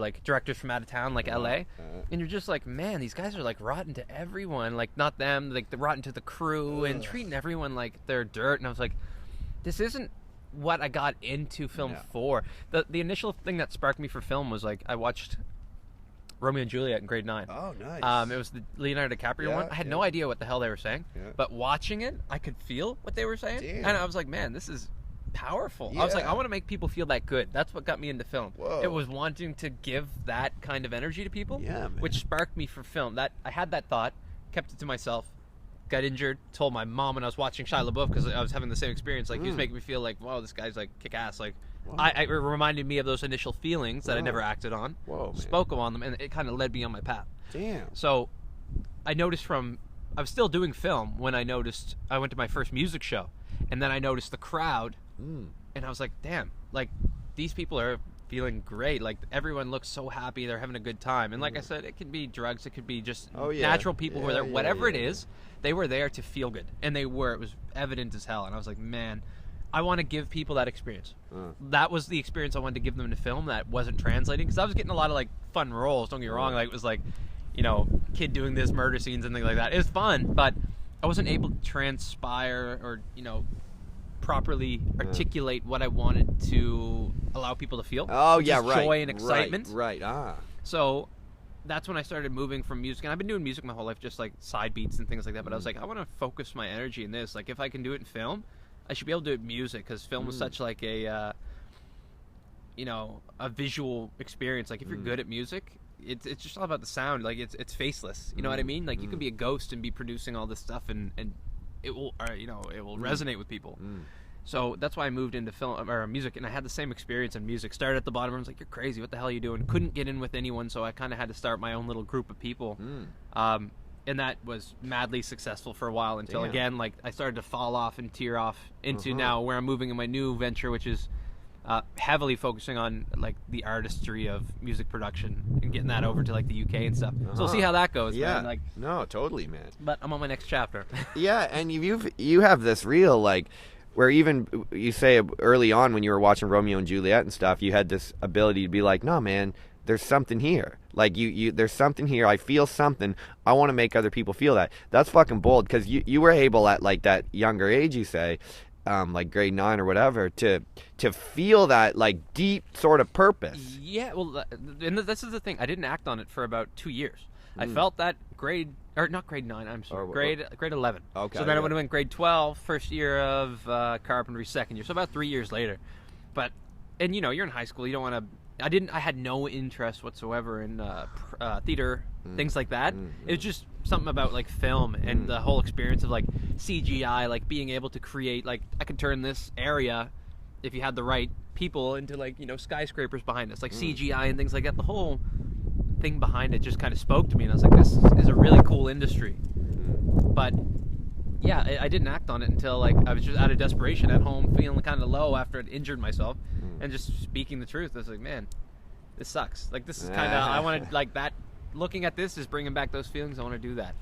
like directors from out of town, like LA, and you're just like, man, these guys are like rotten to everyone, like not them, like they're rotten to the crew and treating everyone like they're dirt. And I was like, this isn't what I got into film for. The initial thing that sparked me for film was like I watched Romeo and Juliet in grade 9. Oh, nice. It was the Leonardo DiCaprio one. I had no idea what the hell they were saying, but watching it, I could feel what they were saying, and I was like, man, this is powerful. I was like, I want to make people feel that good. That's what got me into film. Whoa. It was wanting to give that kind of energy to people, man. which sparked me for film. That I had that thought, kept it to myself, got injured, told my mom when I was watching Shia LaBeouf, because I was having the same experience. Like he was making me feel like, wow, this guy's like kick ass. Like it reminded me of those initial feelings that I never acted on. Spoke on them, and it kind of led me on my path. Damn. So I noticed I was still doing film when I went to my first music show, and then I noticed the crowd, and I was like, damn, like these people are feeling great. Like everyone looks so happy, they're having a good time. And like I said, it could be drugs, it could be just natural people who are there. Whatever it is, they were there to feel good, and they were. It was evident as hell. And I was like, man, I want to give people that experience. That was the experience I wanted to give them in film that wasn't translating, because I was getting a lot of like fun roles. Don't get me wrong, like it was like, you know, kid doing this, murder scenes and things like that. It was fun, but I wasn't able to transpire or, you know, properly articulate what I wanted to allow people to feel. Oh, yeah, right. Joy and excitement. Right. So that's when I started moving from music, and I've been doing music my whole life, just like side beats and things like that. But I was like, I want to focus my energy in this. Like, if I can do it in film, I should be able to do it in music, because film was such like a, you know, a visual experience. Like if you're good at music, it's just all about the sound. Like it's faceless. You know what I mean? Like you can be a ghost and be producing all this stuff, and it will, you know, it will resonate with people. So that's why I moved into film or music, and I had the same experience in music. Started at the bottom, I was like, "You're crazy! What the hell are you doing?" Couldn't get in with anyone, so I kind of had to start my own little group of people. And that was madly successful for a while until again, like I started to fall off and tear off into now where I'm moving in my new venture, which is heavily focusing on like the artistry of music production and getting that over to like the UK and stuff. So we'll see how that goes. Yeah, man. Like, no, totally, man. But I'm on my next chapter. Yeah, and you have this real like, where even you say early on when you were watching Romeo and Juliet and stuff, you had this ability to be like, no, man, there's something here. Like there's something here. I feel something. I want to make other people feel that. That's fucking bold, because you were able at like that younger age, you say, like grade 9 or whatever, to feel that like deep sort of purpose. Yeah, well, and this is the thing. I didn't act on it for about 2 years. I felt that not grade 9. I'm sorry, grade 11. Okay. So then I would have been grade 12, first year of carpentry, second year. So about 3 years later. But, and you know, you're in high school. You don't want to. I had no interest whatsoever in theater, things like that. It was just something about like film and the whole experience of like CGI, like being able to create, like I could turn this area, if you had the right people, into like, you know, skyscrapers behind us, like CGI and things like that. The whole thing behind it just kind of spoke to me, and I was like, this is a really cool industry. But yeah, I didn't act on it until like I was just out of desperation at home, feeling kind of low after I'd injured myself, and just speaking the truth. I was like, man, this sucks. Like this is kind of, I wanted like that. Looking at this is bringing back those feelings. I want to do that.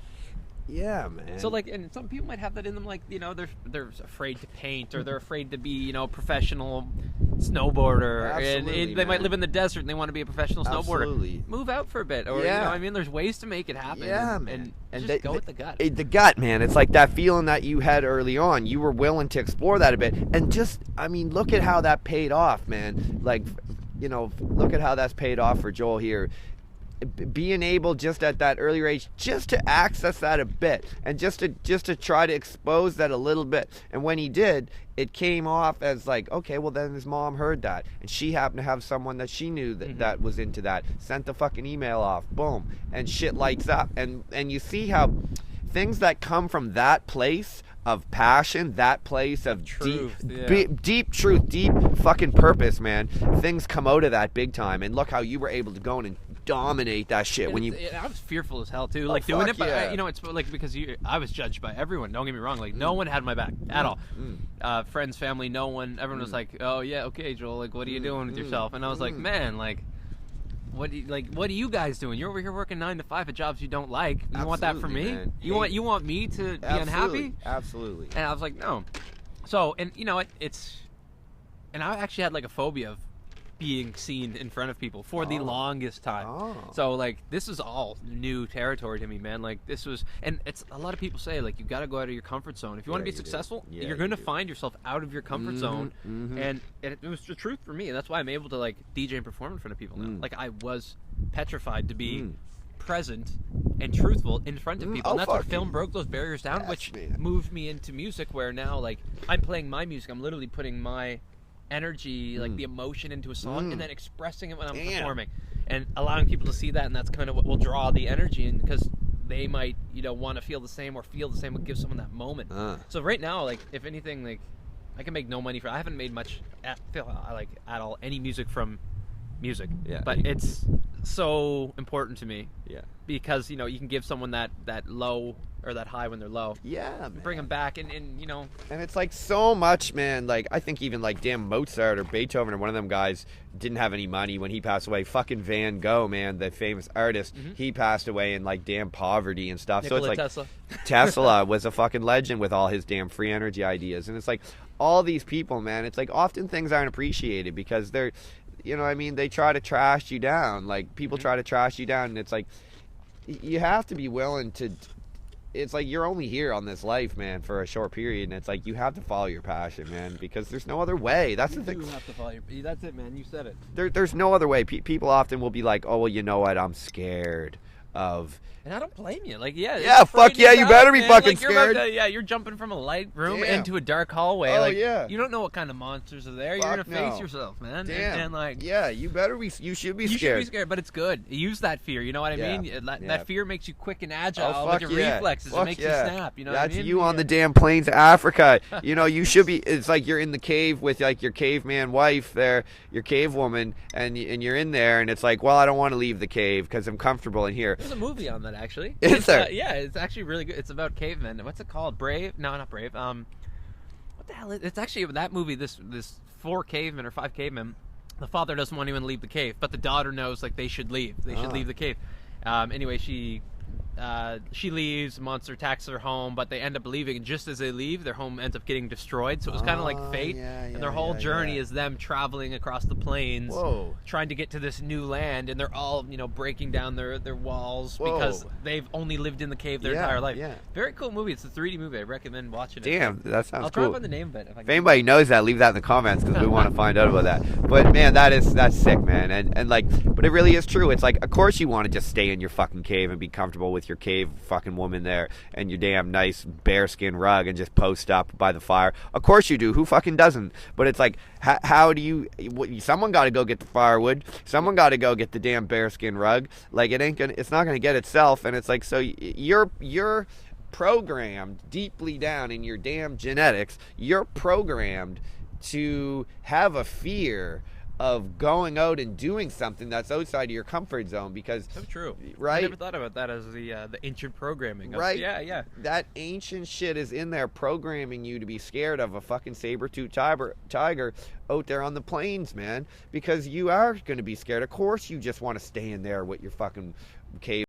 Yeah, man. So like, and some people might have that in them, like, you know, they're afraid to paint, or they're afraid to be, you know, a professional snowboarder. Absolutely, and they might live in the desert and they want to be a professional snowboarder. Absolutely. Move out for a bit, or you know, I mean, there's ways to make it happen. Yeah, man. And just go with the gut. The gut, man. It's like that feeling that you had early on. You were willing to explore that a bit, and just, I mean, look at how that paid off, man. Like, you know, look at how that's paid off for Joel here. Being able just at that earlier age just to access that a bit, and just to try to expose that a little bit. And when he did, it came off as like, okay, well then his mom heard that, and she happened to have someone that she knew that was into that, sent the fucking email off, boom, and shit lights up. And you see how things that come from that place of passion, that place of truth, deep truth, deep fucking purpose, man, things come out of that big time. And look how you were able to go in and dominate that shit. I was fearful as hell too, like doing it, but you know, it's like, because I was judged by everyone. Don't get me wrong, like no one had my back at all. Friends, family, no one. Everyone was like, "Oh yeah, okay, Joel. Like, what are you doing with yourself?" And I was like, "Man, like, what are you guys doing? You're over here working 9 to 5 at jobs you don't like. You want that from me? Man. You want me to be unhappy?" Absolutely. And I was like, "No." So, and you know, it's, and I actually had like a phobia of being seen in front of people for the longest time. So like this is all new territory to me, man. Like this was, and it's a lot of people say like you got to go out of your comfort zone if you want to be successful. You're going to find yourself out of your comfort zone, and it was the truth for me, and that's why I'm able to like DJ and perform in front of people now. Like I was petrified to be present and truthful in front of people, and that's what film broke those barriers down, which moved me into music, where now like I'm playing my music, I'm literally putting my energy, like the emotion into a song, and then expressing it when I'm performing, and allowing people to see that, and that's kind of what will draw the energy in, because they might, you know, want to feel the same or feel the same, what gives someone that moment. So right now, like if anything, like I can make no money I haven't made much at all any music from music, but it's so important to me, because you know you can give someone that low or that high when they're low, man. Bring them back, and you know, and it's like so much, man. Like I think even like damn Mozart or Beethoven or one of them guys didn't have any money when he passed away. Fucking Van Gogh, man, the famous artist, he passed away in like damn poverty and stuff. Nikola so it's like Tesla. Tesla was a fucking legend with all his damn free energy ideas, and it's like all these people, man. It's like often things aren't appreciated because they're, you know what I mean, they try to trash you down. Like people try to trash you down, and it's like you have to be willing to. It's like you're only here on this life, man, for a short period, and it's like you have to follow your passion, man, because there's no other way. That's the thing. You have to follow your. That's it, man. You said it. There's no other way. People often will be like, "Oh, well, you know what? I'm scared of." And I don't blame you. Like, fuck yeah, you better be fucking scared. You're jumping from a light room into a dark hallway. Oh, like, yeah. You don't know what kind of monsters are there. You're gonna face yourself, man. Damn. And like, you better be. You should be scared. You should be scared, but it's good. Use that fear. You know what I mean? That fear makes you quick and agile with your reflexes. It makes you snap. You know what I mean? That's you on the damn plains of Africa. You know, you should be. It's like you're in the cave with like your caveman wife there, your cave woman, and you're in there, and it's like, well, I don't want to leave the cave because I'm comfortable in here. There's a movie on that actually. Is there? Yeah, it's actually really good. It's about cavemen. What's it called? Brave? No, not Brave. What the hell? It's actually that movie. This 4 cavemen or 5 cavemen. The father doesn't want anyone to leave the cave, but the daughter knows like they should leave. They should leave the cave. Anyway, she leaves. A monster attacks their home, but they end up leaving. And just as they leave, their home ends up getting destroyed. So it was kind of like fate. And their whole journey is them traveling across the plains, trying to get to this new land. And they're all, you know, breaking down their walls because they've only lived in the cave their entire life. Very cool movie. It's a 3D movie. I recommend watching it. Damn, that sounds I'll cool. try to find the name of it. If anybody knows that, leave that in the comments because we want to find out about that. But man, that's sick, man. And like, but it really is true. It's like, of course you want to just stay in your fucking cave and be comfortable with your cave fucking woman there and your damn nice bearskin rug and just post up by the fire. Of course you do. Who fucking doesn't? But it's like, how do you? Someone got to go get the firewood. Someone got to go get the damn bearskin rug. Like it's not gonna get itself. And it's like, so you're programmed deeply down in your damn genetics. You're programmed to have a fear of going out and doing something that's outside of your comfort zone because so true, right? I never thought about that as the ancient programming, right? Yeah. That ancient shit is in there programming you to be scared of a fucking saber-toothed tiger out there on the plains, man. Because you are going to be scared. Of course, you just want to stay in there with your fucking cave.